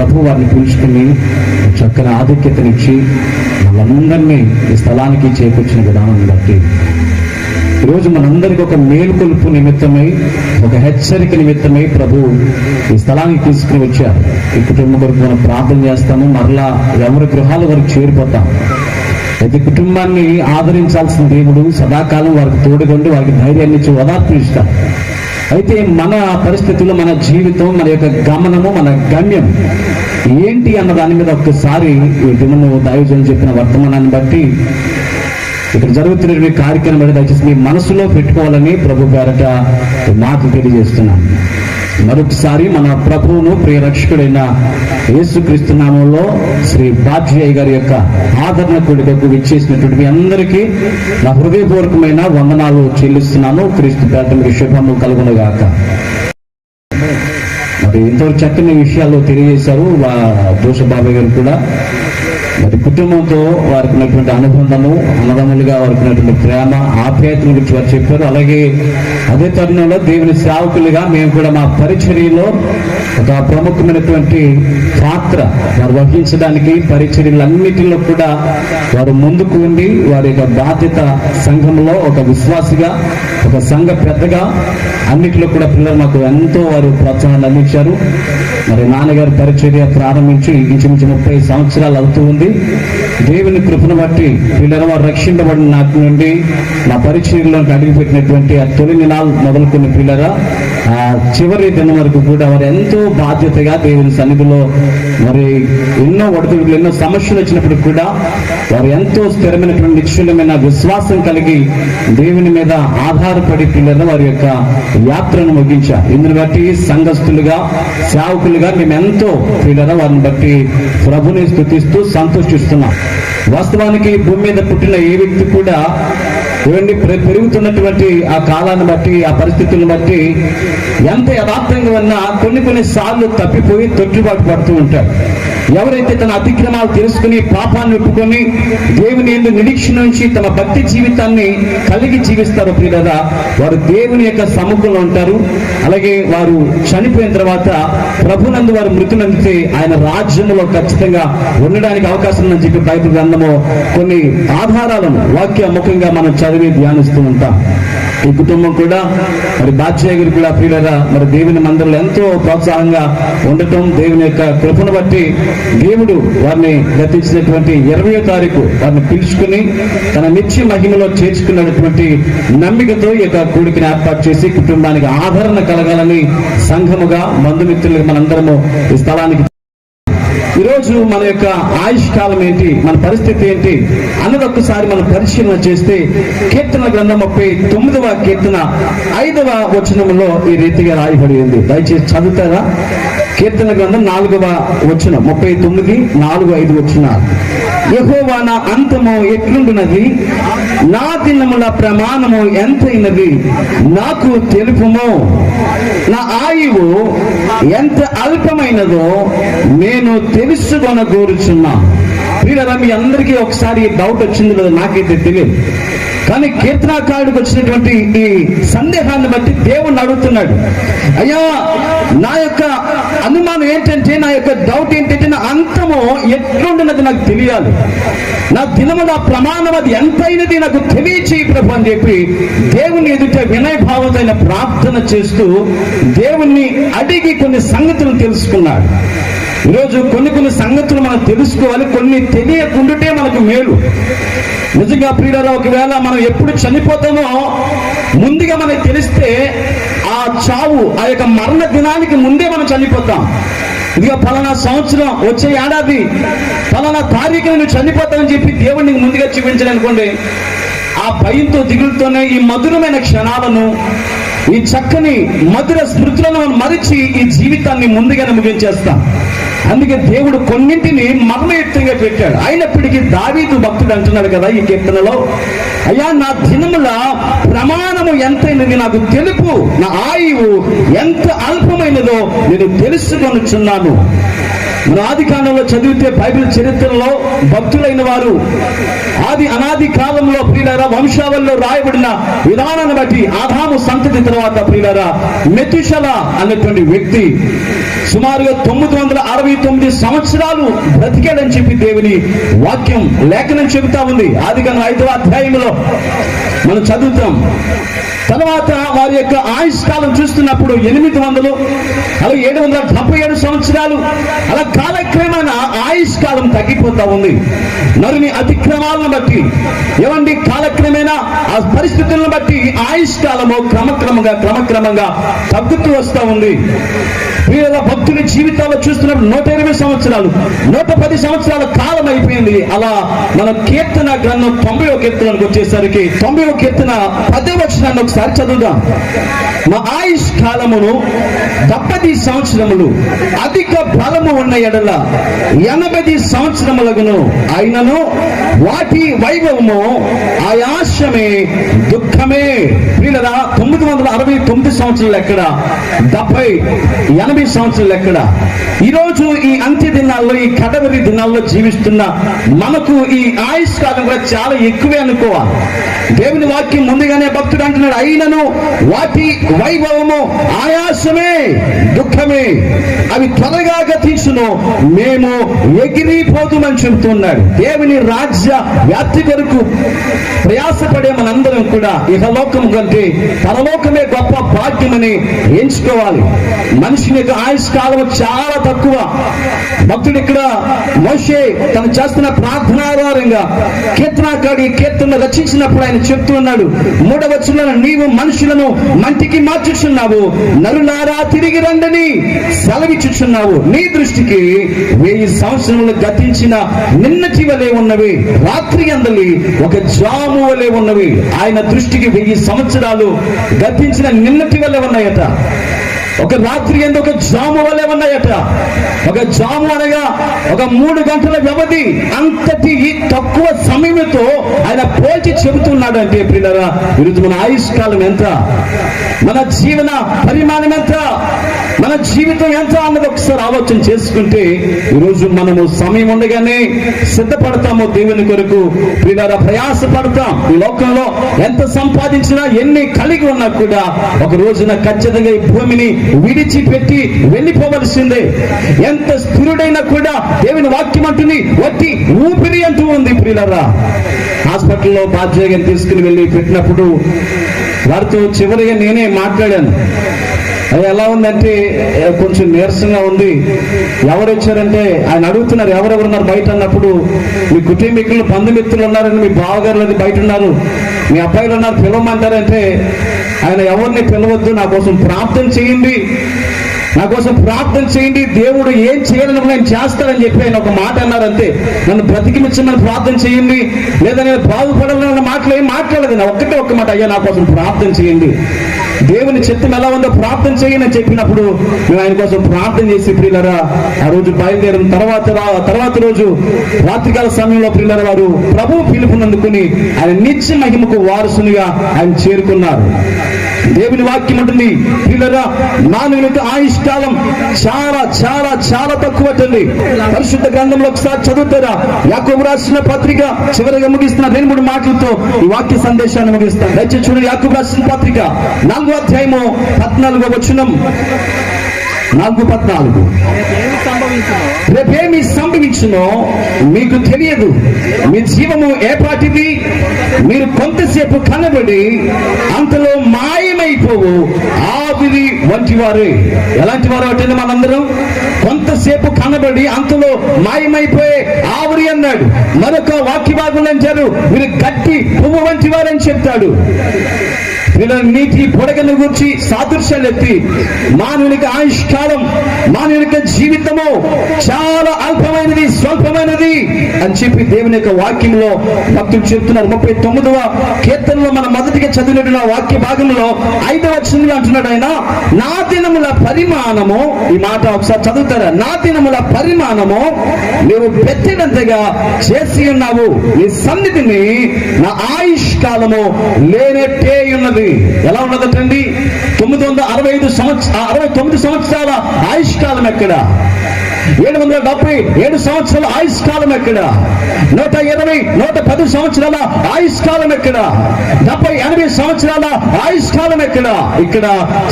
ప్రభు వారిని పిలుచుకుని చక్కని ఆధిక్యతనిచ్చి వాళ్ళందరినీ ఈ స్థలానికి చేకూర్చిన విధానాన్ని బట్టి ఈరోజు మనందరికీ ఒక మేలుకొలుపు నిమిత్తమై, ఒక హెచ్చరిక నిమిత్తమై ప్రభు ఈ స్థలానికి తీసుకుని వచ్చారు. ఈ కుటుంబం కొరకు మనం ప్రార్థన చేస్తాము. మరలా ఎవరి గృహాల వరకు చేరిపోతాం. ప్రతి కుటుంబాన్ని ఆదరించాల్సిన దేవుడు సదాకాలం వారికి తోడుగొండి వారికి ధైర్యాన్ని ఇచ్చి ఓదార్పునిస్తాం. అయితే మన పరిస్థితుల్లో మన జీవితం, మన యొక్క గమనము, మన గమ్యం ఏంటి అన్న దాని మీద ఒక్కసారి ఈ దినము దైవజనులు చెప్పిన వర్తమానాన్ని బట్టి ఇక్కడ జరుగుతున్న కార్యక్రమం మీద దయచేసి మీ మనసులో పెట్టుకోవాలని ప్రభు పేరట మాటలు తెలియజేస్తున్నాను. మరొకసారి మన ప్రభువును ప్రియ రక్షకుడైన యేసుక్రీస్తు నామంలో శ్రీ బాధ్యయ్య గారి యొక్క ఆదరణ కొడుకు విచ్చేసినటువంటి మీ అందరికీ నా హృదయపూర్వకమైన వందనాలు చెల్లిస్తున్నాను. క్రీస్తు పేరట మీకు శుభము కలుగునుగాక. మరి ఇంతవరకు చక్కని విషయాలు తెలియజేశారు జోసబాబాయ్ గారు కూడా. మరి కుటుంబంతో వారికి ఉన్నటువంటి అనుబంధము, అన్నదమ్ములుగా వారికి ఉన్నటువంటి ప్రేమ, ఆప్యాయతల గురించి వారు చెప్పారు. అలాగే అదే తరుణంలో దేవుని సేవకులుగా మేము కూడా మా పరిచర్యలో ఒక ప్రముఖమైనటువంటి పాత్ర వారు వహించడానికి, పరిచర్యలన్నిటిలో కూడా వారు ముందుకు ఉండి వారి యొక్క బాధ్యత సంఘంలో ఒక విశ్వాసిగా, ఒక సంఘ పెద్దగా అన్నిటిలో కూడా పిల్లలు మాకు ఎంతో వారు ప్రోత్సాహాన్ని అందించారు. మరి నాన్నగారి పరిచర్య ప్రారంభించి ఇంచుమించు 30 సంవత్సరాలు అవుతూ ఉంది. దేవుని కృపను బట్టి పిల్లలు వారు రక్షించబడిన నాటి నుండి నా పరిచర్యలోకి అడుగుపెట్టినటువంటి ఆ తొలి దినాలు మొదలుకున్న పిల్లల ఆ చివరి దినం వరకు కూడా వారు ఎంతో బాధ్యతగా దేవుని సన్నిధిలో మరి ఎన్నో ఒడిదుడుకులు, ఎన్నో సమస్యలు వచ్చినప్పుడు కూడా వారు ఎంతో స్థిరమైనటువంటి నిశ్చలమైన విశ్వాసం కలిగి దేవుని మీద ఆధారపడి పిల్లలు వారి యొక్క యాత్రను ముగించారు. ఇందుని బట్టి సంఘస్థులుగా, సేవకులుగా మేము ఎంతో పిల్లలు వారిని బట్టి ప్రభుని స్తుతిస్తూ సంతోషిస్తున్నాం. వాస్తవానికి భూమి మీద పుట్టిన ఏ వ్యక్తి కూడా పెరుగుతున్నటువంటి ఆ కాలాన్ని బట్టి, ఆ పరిస్థితులను బట్టి ఎంత యథార్థంగా ఉన్నా కొన్ని సార్లు తప్పిపోయి తొట్టుబాటు పడుతూ ఉంటారు. ఎవరైతే తన అతిక్రమాలు తెలుసుకుని పాపాన్ని ఒప్పుకొని దేవుని యందు నిరీక్షణ నుంచి తమ భక్తి జీవితాన్ని కలిగి జీవిస్తారో ప్రియులారా, వారు దేవుని యొక్క సముఖంలో ఉంటారు. అలాగే వారు చనిపోయిన తర్వాత ప్రభునందు వారు మృతి నందితే ఆయన రాజ్యంలో ఖచ్చితంగా ఉండడానికి అవకాశం ఉందని చెప్పి బైబిల్ గ్రంథము కొన్ని ఆధారాలను వాక్య ముఖంగా మనం చదివి ధ్యానిస్తూ ఉంటాం. ఈ కుటుంబం కూడా మరి బాధ్యయ్య గారు కూడా ప్రియులారా మరి దేవుని మందిరంలో ఎంతో ప్రోత్సాహంగా ఉండటం, దేవుని యొక్క కృపను బట్టి దేవుడు వారిని గతించినటువంటి 20వ తారీఖు వారిని పిలుచుకుని తన నిత్య మహిమలో చేర్చుకున్నటువంటి నమ్మికతో ఈ యొక్క కూడికని ఏర్పాటు చేసి కుటుంబానికి ఆదరణ కలగాలని సంఘముగా, బంధుమిత్రులుగా మనందరము ఈ స్థలానికి ఈరోజు మన యొక్క ఆయుష్కాలం ఏంటి, మన పరిస్థితి ఏంటి అన్నది ఒక్కసారి మనం పరిశీలన చేస్తే కీర్తన గ్రంథం 39వ కీర్తన 5వ వచనంలో ఈ రీతిగా రాయబడి ఉంది. దయచేసి చదువుతారా? కీర్తన గ్రంథం 4వ వచనం 39, 4, 5 వచనాలు. యెహోవా నా అంతము ఎట్లుండున్నది, నా దినముల ప్రమాణము ఎంతైనది నాకు తెలుపుము, నా ఆయువు ఎంత అల్పమైనదో నేను తెలుసుకొనగోరుచున్నా. ప్రియులారా, మీ అందరికీ ఒకసారి డౌట్ వచ్చింది లేదా నాకైతే తెలియదు. కానీ కీర్తనాకారుడికి వచ్చినటువంటి ఈ సందేహాన్ని బట్టి దేవుణ్ణి అడుగుతున్నాడు, అయ్యా నా యొక్క అనుమానం ఏంటంటే, నా యొక్క డౌట్ ఏంటంటే, నా అంతము ఎట్లుండినది నాకు తెలియాలి, నా దినము నా ప్రమాణం అది ఎంతైనది నాకు తెలియచేయి ప్రభు అని చెప్పి దేవుని ఎదుట వినయభావమైన ప్రార్థన చేస్తూ దేవుణ్ణి అడిగి కొన్ని సంగతులు తెలుసుకున్నాడు. ఈరోజు కొన్ని సంగతులు మనం తెలుసుకోవాలి, కొన్ని తెలియకుండాటే మనకు మేలు. నిజంగా ప్రియులారా, ఒకవేళ మనం ఎప్పుడు చనిపోతామో ముందుగా మనకు తెలిస్తే ఆ చావు, ఆ యొక్క మరణ దినానికి ముందే మనం చనిపోతాం. ఇదిగా ఫలానా సంవత్సరం, వచ్చే ఏడాది ఫలానా తారీఖు నువ్వు చనిపోతామని చెప్పి దేవుడిని ముందుగా చూపించాలి అనుకోండి, ఆ భయంతో దిగులుతోనే ఈ మధురమైన క్షణాలను, ఈ చక్కని మధుర స్మృతులను మరిచి ఈ జీవితాన్ని ముందుగానే ముగించేస్తాం. అందుకే దేవుడు కొన్నింటిని మర్మయుక్తంగా పెట్టాడు. అయినప్పటికీ దావీదు భక్తుడు అంటున్నాడు కదా ఈ కీర్తనలో, అయ్యా నా దినముల ప్రమాణము ఎంతైనది నాకు తెలుపు, నా ఆయువు ఎంత అల్పమైనదో నేను తెలుసుకొనుచున్నాను. మన ఆది కాలంలో చదివితే బైబిల్ చరిత్రలో భక్తులైన వారు అనాది కాలంలో ప్రియులారా వంశావళిలో రాయబడిన విధానాన్ని బట్టి ఆదాము సంతతి తర్వాత ప్రియులారా మెతుషల అన్నటువంటి వ్యక్తి సుమారుగా 960 69 సంవత్సరాలు బ్రతికాడని చెప్పి దేవుని వాక్యం లేఖనం చెబుతా ఉంది. ఆదికాండం 5వ అధ్యాయంలో మనం చదువుతాం. తర్వాత వారి యొక్క ఆయుష్కాలం చూస్తున్నప్పుడు 800 అలా 777 సంవత్సరాలు అలా కాలక్రమేణ ఆయుష్కాలం తగ్గిపోతా ఉంది. నరుని అతిక్రమాలను బట్టి ఏమండి కాలక్రమేణా ఆ పరిస్థితులను బట్టి ఆయుష్కాలము క్రమక్రమంగా తగ్గుతూ వస్తూ ఉంది. వీళ్ళ భక్తుని జీవితాల్లో చూస్తున్నప్పుడు 120 సంవత్సరాలు 110 సంవత్సరాల కాలం అయిపోయింది. అలా మన కీర్తన గ్రంథం 90వ కీర్తనకు వచ్చేసరికి 90వ కీర్తన 10వ వచనాన్ని ఒకసారి చదువుదాం. మా ఆయుష్ కాలమును 70 సంవత్సరములు అధిక బలము ఉన్న ఎడల 80 సంవత్సరములగును, అయినను వాటి వైభవము ఆయాసమే దుఃఖమే. వీళ్ళరా 969 సంవత్సరాలు ఎక్కడ, 80 సంవత్సరాలు ఎక్కడ? ఈరోజు ఈ అంత్య దినాల్లో, ఈ కడవరి దినాల్లో జీవిస్తున్న మనకు ఈ ఆయుష్ కాలం కూడా చాలా ఎక్కువే అనుకోవాలి. దేవుని వాక్యం ముందుగానే భక్తుడు అంటున్నాడు, అయినను వాటి వైభవము ఆయాసమే దుఃఖమే, అవి త్వరగా గతించును, మేము ఎగిరిపోతుమని చెబుతున్నాడు. దేవుని రాజ్య వ్యాప్తి కొరకు ప్రయాసపడే మనందరం కూడా ఇహలోకం కంటే పరలోకమే గొప్ప భాగ్యమని ఎంచుకోవాలి. మనిషిని యొక్క ఆయుష్ కాలం చాలా తక్కువ. భక్తుడు ఇక్కడ మోషే తను చేస్తున్న ప్రార్థనాధారంగా కీర్తనాకాడి కీర్తన రచించినప్పుడు ఆయన చెప్తూ ఉన్నాడు, 3వ వచనంలో, నీవు మనుషులను మంటికి మార్చుచున్నావు, నరులారా తిరిగి రండని సెలవిచ్చుచున్నావు. నీ దృష్టికి 1000 సంవత్సరములు గతించిన నిన్నటి వలె ఉన్నవి, రాత్రి అందలి ఒక జాము వలె ఉన్నవి. ఆయన దృష్టికి 1000 సంవత్సరాలు గతించిన నిన్నటి వలె ఉన్నాయట. ఒక రాత్రి ఎందు ఒక జాము వలె ఉన్నాయట. ఒక జాము అనగా ఒక 3 గంటల వ్యవధి. అంతటి తక్కువ సమయంతో ఆయన పోల్చి చెబుతున్నాడు. అంటే ప్రియులారా, ఈరోజు మన ఆయుష్ కాలం ఎంత, మన జీవన పరిమాణం ఎంత, మన జీవితం ఎంత అన్నది ఒకసారి ఆలోచన చేసుకుంటే ఈరోజు మనము సమయం ఉండగానే సిద్ధపడతాము దేవుని కొరకు. ప్రియులారా, ప్రయాస పడతాం. ఈ లోకంలో ఎంత సంపాదించినా, ఎన్ని కలిగి ఉన్నా కూడా ఒక రోజున ఖచ్చితంగా ఈ భూమిని విడిచిపెట్టి వెళ్ళిపోవలసిందే. ఎంత స్థిరుడైనా కూడా దేవుని వాక్యం అంటుంది వట్టి ఊపిరి అంటూ ఉంది. ప్రియులారా, హాస్పిటల్లో బాధ్యతగా తీసుకుని వెళ్ళి పెట్టినప్పుడు వారితో చివరిగా నేనే మాట్లాడాను. అది ఎలా ఉందంటే కొంచెం నీరసంగా ఉంది. ఎవరు వచ్చారంటే ఆయన అడుగుతున్నారు, ఎవరెవరు ఉన్నారు బయట అన్నప్పుడు, మీ కుటుంబీకులు బంధుమిత్రులు ఉన్నారని, మీ బావగారులు బయట ఉన్నారు, మీ అబ్బాయిలు ఉన్నారు, పిలవమంటారంటే ఆయన ఎవరిని పిలవద్దు, నా కోసం ప్రార్థన చేయండి, నా కోసం ప్రార్థన చేయండి, దేవుడు ఏం చేయాలని నేను చేస్తానని చెప్పి ఆయన ఒక మాట అన్నారంతే. నన్ను బ్రతికిమిచ్చమని ప్రార్థన చేయండి, లేదా నేను బాగుపడాలన్న మాటలు ఏం మాట్లాడలేదు. నా ఒక్క మాట, అయ్యా నా కోసం ప్రార్థన చేయండి, దేవుని చిత్తం ఎలా ఉందో ప్రార్థన చేయని చెప్పినప్పుడు మేము ఆయన కోసం ప్రార్థన చేసి ప్రియులారా ఆ రోజు బయలుదేరిన తర్వాత రోజు రాత్రికాల సమయంలో ప్రియులారా వారు ప్రభు పిలుపునందుకుని ఆయన నిత్య మహిమకు వారసునిగా ఆయన చేరుకున్నారు. దేవుని వాక్యం ఉంటుంది ప్రియులారా, మానవునికి ఆయుష్ కాలం చాలా చాలా చాలా తక్కువ అండి. పరిశుద్ధ గ్రంథంలో ఒకసారి చదువుతారా? యాకోబు రాసిన పత్రిక చివరిగా ముగిస్తున్న 2-3 మాటలతో ఈ వాక్య సందేశాన్ని ముగిస్తాను. దయచేసి చూడండి, యాకోబు రాసిన పత్రిక 4వ అధ్యాయము 14వ వచనం. 4:14. రేపేమి సంభవించునో మీకు తెలియదు, మీ జీవము ఏపాటిది, మీరు కొంతసేపు కనబడి అంతలో మాయమైపోవు ఆవిరి వంటి వారే. ఎలాంటి వారు అంటే మనందరం కొంతసేపు కనబడి అంతలో మాయమైపోయే ఆవిరి అన్నాడు. మరొక వాక్య భాగంలో అంటారు, మీరు గట్టి పువ్వు వంటి వారని చెప్తాడు. నీటి పొడగను గురించి సాదృశ్యాలు ఎత్తి మానవునికి ఆయుష్ కాలం, మానవునికి జీవితము చాలా అల్పమైనది, స్వల్పమైనది అని చెప్పి దేవుని యొక్క వాక్యంలో భక్తులు చెప్తున్నారు. 39వ కీర్తనలో మనం మొదటిగా చదివిన వాక్య భాగంలో 5వ వచనంలో అంటున్నాడు ఆయన, నా దినముల పరిమాణము, ఈ మాట ఒకసారి చదువుతారా? నా దినముల పరిమాణము నీవు పెట్టినంతగా చేసి ఉన్నావు, నీ సన్నిధిని నా ఆయుష్ కాలము లేనట్టే ఉన్నది. ఎలా ఉన్నదండి? 969 సంవత్సరాల ఆయుష్కాలం ఎక్కడ? 777 సంవత్సరాల ఆయుష్కాలం ఎక్కడ? 120, 110 సంవత్సరాల ఆయుష్కాలం ఎక్కడ? 70, 80 సంవత్సరాల ఆయుష్కాలం ఎక్కడ? ఇక్కడ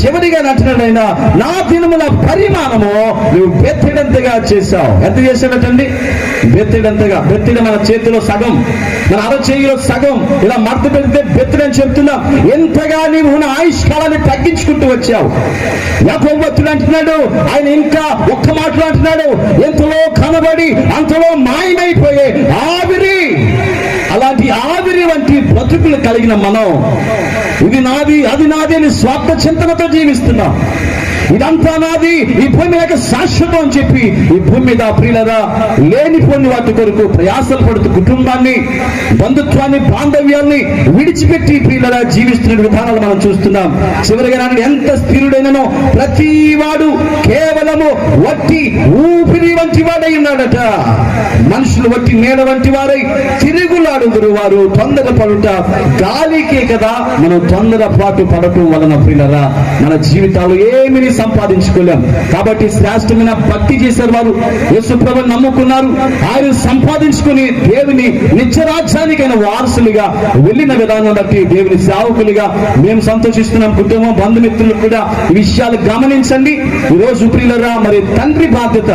చివరిగా నచ్చినట్లయినా నా దినముల పరిమాణము నువ్వు బెత్తెడంతగా చేశావు. ఎంత చేశాడటండి? బెత్తెడంతగా. బెత్తెడ మన చేతిలో సగం, మన అరచేయిలో సగం ఇలా మడత పెడితే బెత్తెడని చెప్తున్నాం. ఎంతగా నీవు ఉన్న ఆయుష్కాలాన్ని తగ్గించుకుంటూ వచ్చావు. యాకోబు భక్తుడు అంటున్నాడు, ఆయన ఇంకా ఒక్క మాటలో అంటున్నాడు, ఎంతలో కనబడి అంతలో మాయమైపోయే ఆవిరి. అలాంటి ఆవిరి వంటి బ్రతుకులు కలిగిన మనం ఇది నాది అది నాది అని స్వార్థ చింతనతో జీవిస్తున్నాం. ఇదంతా నాది, ఈ భూమి యొక్క శాశ్వతం అని చెప్పి ఈ భూమి మీద ప్రియులరా లేనిపోని వాటి కొరకు ప్రయాసలు పడుతూ కుటుంబాన్ని, బంధుత్వాన్ని, బాంధవ్యాన్ని విడిచిపెట్టి ప్రియులరా జీవిస్తున్న విధానాలు మనం చూస్తున్నాం. చివరిగా నాడు ఎంత స్థిరుడైననో ప్రతి వాడు కేవలము వట్టి ఊపిరి వంటి వాడై ఉన్నాడట. మనుషులు వట్టి నీడ వంటి వారై తిరుగులాడుదురు వారు తొందరపడుట గాలికే కదా. మనం తొందరపాటు పడటం వలన ప్రియులరా మన జీవితాలు ఏమీ సంపాదించుకోలేం. కాబట్టి శ్రేష్టమైన భక్తి చేశారు వారు. యేసు ప్రభువుని నమ్ముకున్నారు. ఆయన సంపాదించుకుని దేవుని నిత్యరాజ్యానికైన వారసులుగా వెళ్ళిన విధానం బట్టి దేవుని సేవకులుగా మేము సంతోషిస్తున్నాం. కుటుంబం, బంధుమిత్రులు కూడా ఈ విషయాలు గమనించండి. ఈ రోజు ప్రియులరా మరి తండ్రి బాధ్యత.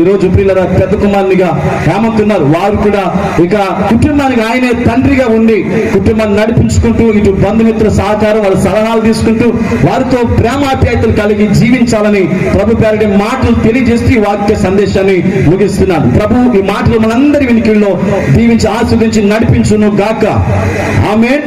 ఈ రోజు ప్రియులరా పెద్ద కుమారునిగా ఏమంటున్నారు వారు కూడా ఇక కుటుంబానికి ఆయనే తండ్రిగా ఉండి కుటుంబాన్ని నడిపించుకుంటూ ఇటు బంధుమిత్రుల సహకారం, వాళ్ళ సలహాలు తీసుకుంటూ వారితో ప్రేమాప్యాయతలు కలిగి జీవించాలని ప్రభు పేరటి మాటలు తెలియజేస్తూ ఈ వాక్య సందేశాన్ని ముగిస్తున్నాను. ప్రభు ఈ మాటలు మనందరి వినికిల్లో దీవించి ఆస్వాదించి నడిపించును గాక. ఆమేన్.